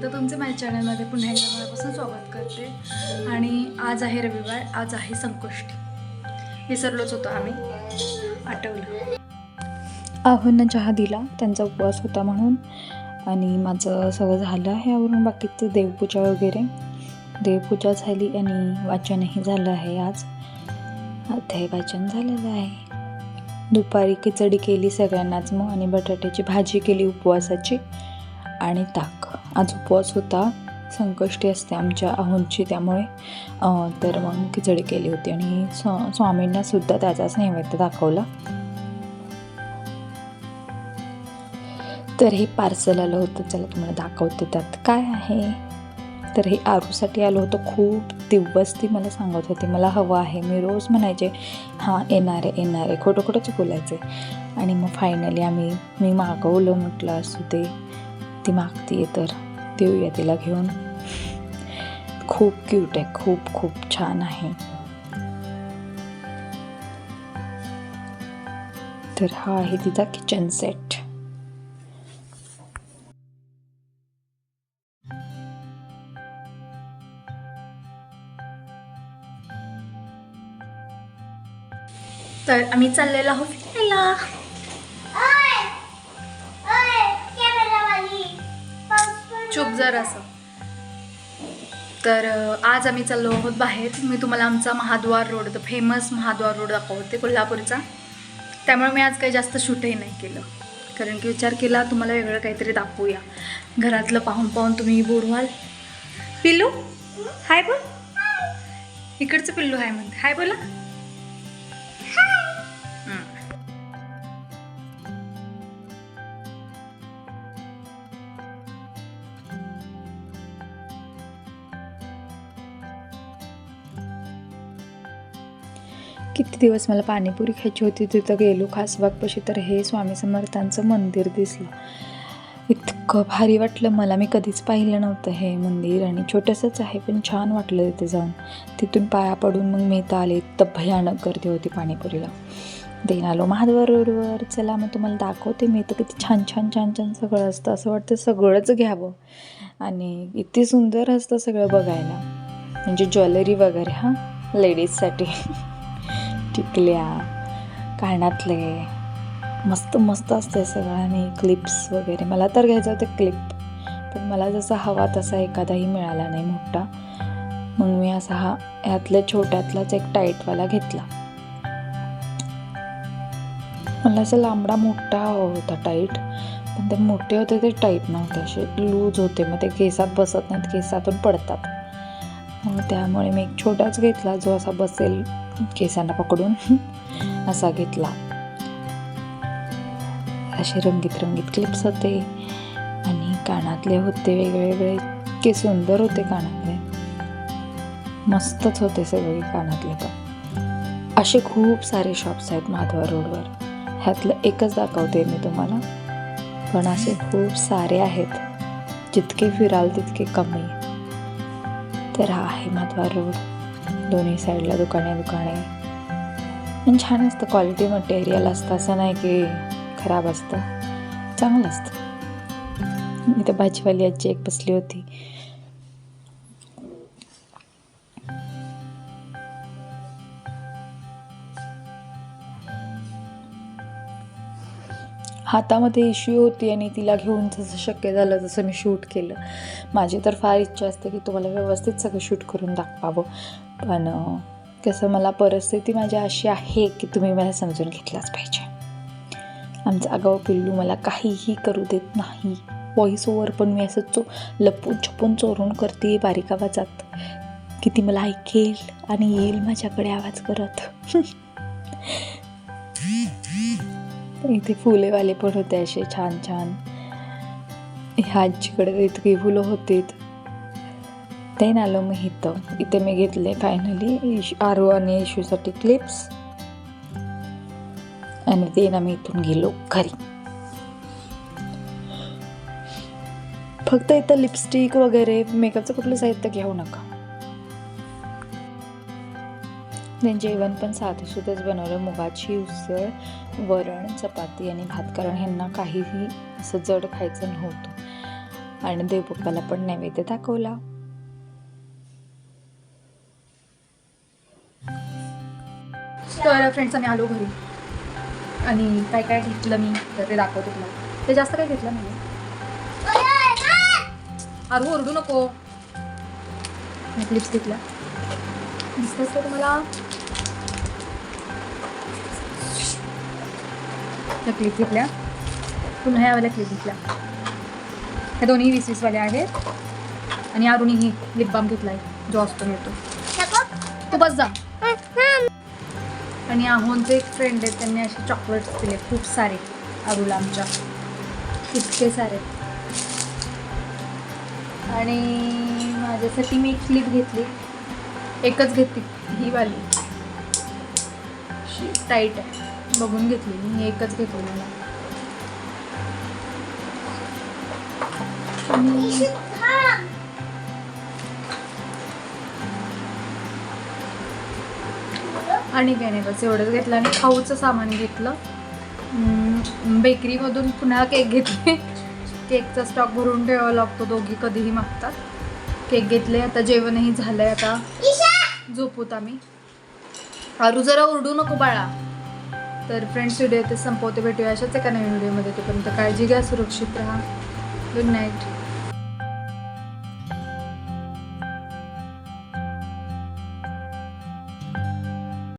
तर तुमचे माझ्या चॅनलमध्ये पुन्हा एकदा मनापासून स्वागत करते. आणि आज आहे रविवार, आज आहे संकष्टी. विसरलोच होतो आम्ही, आठवलं. आहोंना चहा दिला, त्यांचा उपवास होता म्हणून. आणि माझं सगळं झालं आहे आवरून, बाकीचं देवपूजा वगैरे. देवपूजा झाली आणि वाचनही झालं आहे. आज अध्याय वाचन झालेलं आहे. दुपारी खिचडी केली सगळ्यांनाच मग, आणि बटाट्याची भाजी केली उपवासाची, आणि ताक. आज उपवास होता, संकष्टी असते आमच्या आहोंची, त्यामुळे तर मग खिचडी केली होती. आणि स्वामींना सुद्धा त्याचाच नैवेद्य दाखवला. तर हे पार्सल आलं होतं, चला तुम्हाला दाखवते त्यात काय आहे. तर हे आरूसाठी आलं होतं. खूप दिवस ती मला सांगत होती मला हवं आहे. मी रोज म्हणायचे हां येणार आहे, खोटं खोटंच बोलायचे. आणि मग फायनली मी मागवलं, म्हटलं असू दे, ती मागतीये तर देऊया तिला घेऊन. खूप क्यूट आहे, खूप खूप छान आहे. तर हा आहे तिचा किचन सेट. तर आम्ही चाललेलो आहोत फिरायला. चुप जर असं. तर आज आम्ही चाललो आहोत बाहेर. मी तुम्हाला आमचा Mahadwar road, the famous Mahadwar road दाखवते कोल्हापूरचा. त्यामुळे मी आज काही जास्त शूटही नाही केलं, कारण की विचार केला तुम्हाला वेगळं काहीतरी दाखवूया. घरातलं पाहून पाहून तुम्ही बोर व्हाल. पिल्लू हाय बोल. इकडचं पिल्लू हाय म्हणते. हाय बोला. किती दिवस मला पाणीपुरी खायची होती. तिथं गेलो खासबागपाशी, तर हे स्वामी समर्थांचं मंदिर दिसलं. इतकं भारी वाटलं मला. मी कधीच पाहिलं नव्हतं हे मंदिर, आणि छोटंसंच आहे पण छान वाटलं तिथे जाऊन. तिथून पाया पडून मग मी इथं आले. तर भयानक गर्दी होती पाणीपुरीला. देन आलो महाद्वार रोडवर. चला मग तुम्हाला दाखवते मी इथं किती छान छान छान छान सगळं असतं. असं वाटतं सगळंच घ्यावं, आणि इतकी सुंदर असतं सगळं बघायला. म्हणजे ज्वेलरी वगैरे, हां लेडीजसाठी टिकल्या, कानातले, मस्त मस्त असते सगळं. आणि क्लिप्स वगैरे. मला तर घ्यायचं होतं क्लिप, पण मला जसा हवा तसा एखादाही मिळाला नाही मोठा. मग मी असा ह्यातल्या छोट्यातलाच एक टाईटवाला घेतला. मला असं लांबडा मोठा हवा होता टाईट, पण ते मोठे होते ते टाईट नव्हते, असे लूज होते. मग ते केसात बसत नाहीत, केसातून पडतात. मग त्यामुळे मी एक छोटाच घेतला, जो असा बसेल केसांना पकडून, असा घेतला. असे रंगीत रंगीत क्लिप्स होते, आणि कानातले होते वेगळे वेगळे. इतके सुंदर होते कानातले, मस्तच होते सगळे कानातले. पण असे खूप सारे शॉप्स आहेत महाद्वार रोडवर. ह्यातलं एकच दाखवते मी तुम्हाला, पण असे खूप सारे आहेत. जितके फिराल तितके कमी. तर हा आहे महाद्वार रोड. दोन्ही साईडला दुकाने पण छान असतं. क्वालिटी मटेरियल असतं, असं नाही की खराब असतं, चांगलं असतं. इथं भाजीवाली आजी एक बसली होती. हातामध्ये इश्यू होती, आणि तिला घेऊन जसं शक्य झालं तसं मी शूट केलं. माझी तर फार इच्छा असते की तुम्हाला व्यवस्थित सगळं शूट करून दाखवावं, पण कसं मला परिस्थिती माझी अशी आहे की तुम्ही मला समजून घेतलाच पाहिजे. आमचं आगाऊ पिल्लू मला काहीही करू देत नाही. व्हॉइस ओव्हर पण मी असं लपून छपून चोरून करते बारीक आवाजात, की ती मला ऐकेल आणि येईल माझ्याकडे आवाज करत. इथे फुलेवाले पण होते असे छान छान. ह्या आजीकडे इतकी फुलं होती. ते आलो मी इथे मी घेतले फायनली आरू आणि इशूसाठी क्लिप्स, आणि ते मी इथून गेलो घरी. फक्त इथं लिपस्टिक वगैरे मेकअपचं कुठलं साहित्य घेऊ नका. जेवण पण साधंसुधंच बनवलं. मुगाची उसळ, वरण, चपाती आणि भात, कारण ह्यांना काहीही असं जड खायचं नव्हतं. आणि देवबाप्पाला पण नैवेद्य दाखवला. तर फ्रेंड्स आम्ही आलो घरी आणि काय काय घेतलं मी तर ते दाखवते तुम्हाला. ते जास्त काय घेतलं नाही. अरू ओरडू नको. क्लिप्स घेतल्या दिसतच तर तुम्हाला. त्या क्लिप घेतल्या पुन्हा ह्यावाल्या क्लिप घेतल्या. ह्या दोन्ही 20-20 वाल्या आहेत. आणि अरुणी ही लिप बाम घेतलाय जो असतो मिळतो. तू बस जा. आणि आहोंचे एक फ्रेंड आहेत त्यांनी असे चॉकलेट्स दिले खूप सारे अरूला आमच्या. इतके सारे. आणि माझ्यासाठी मी एक क्लिप घेतली. एकच घेतली ही वाली टाईट आहे बघून घेतली मी. एकच घेतली मला. आणि काय नाही बस एवढंच घेतलं. आणि खाऊचं सामान घेतलं. बेकरीमधून पुन्हा केक घेतले. केकचा स्टॉक भरून ठेवावा लागतो. दोघी कधीही मागतात. केक घेतले. आता जेवणही झालंय. आता झोपूत आम्ही. आरू जरा ओरडू नको बाळा. तर फ्रेंड्स व्हिडिओ ते संपवते. भेटूया अशाच एका नवीन व्हिडिओमध्ये. तोपर्यंत काळजी घ्या. सुरक्षित राहा. Good night.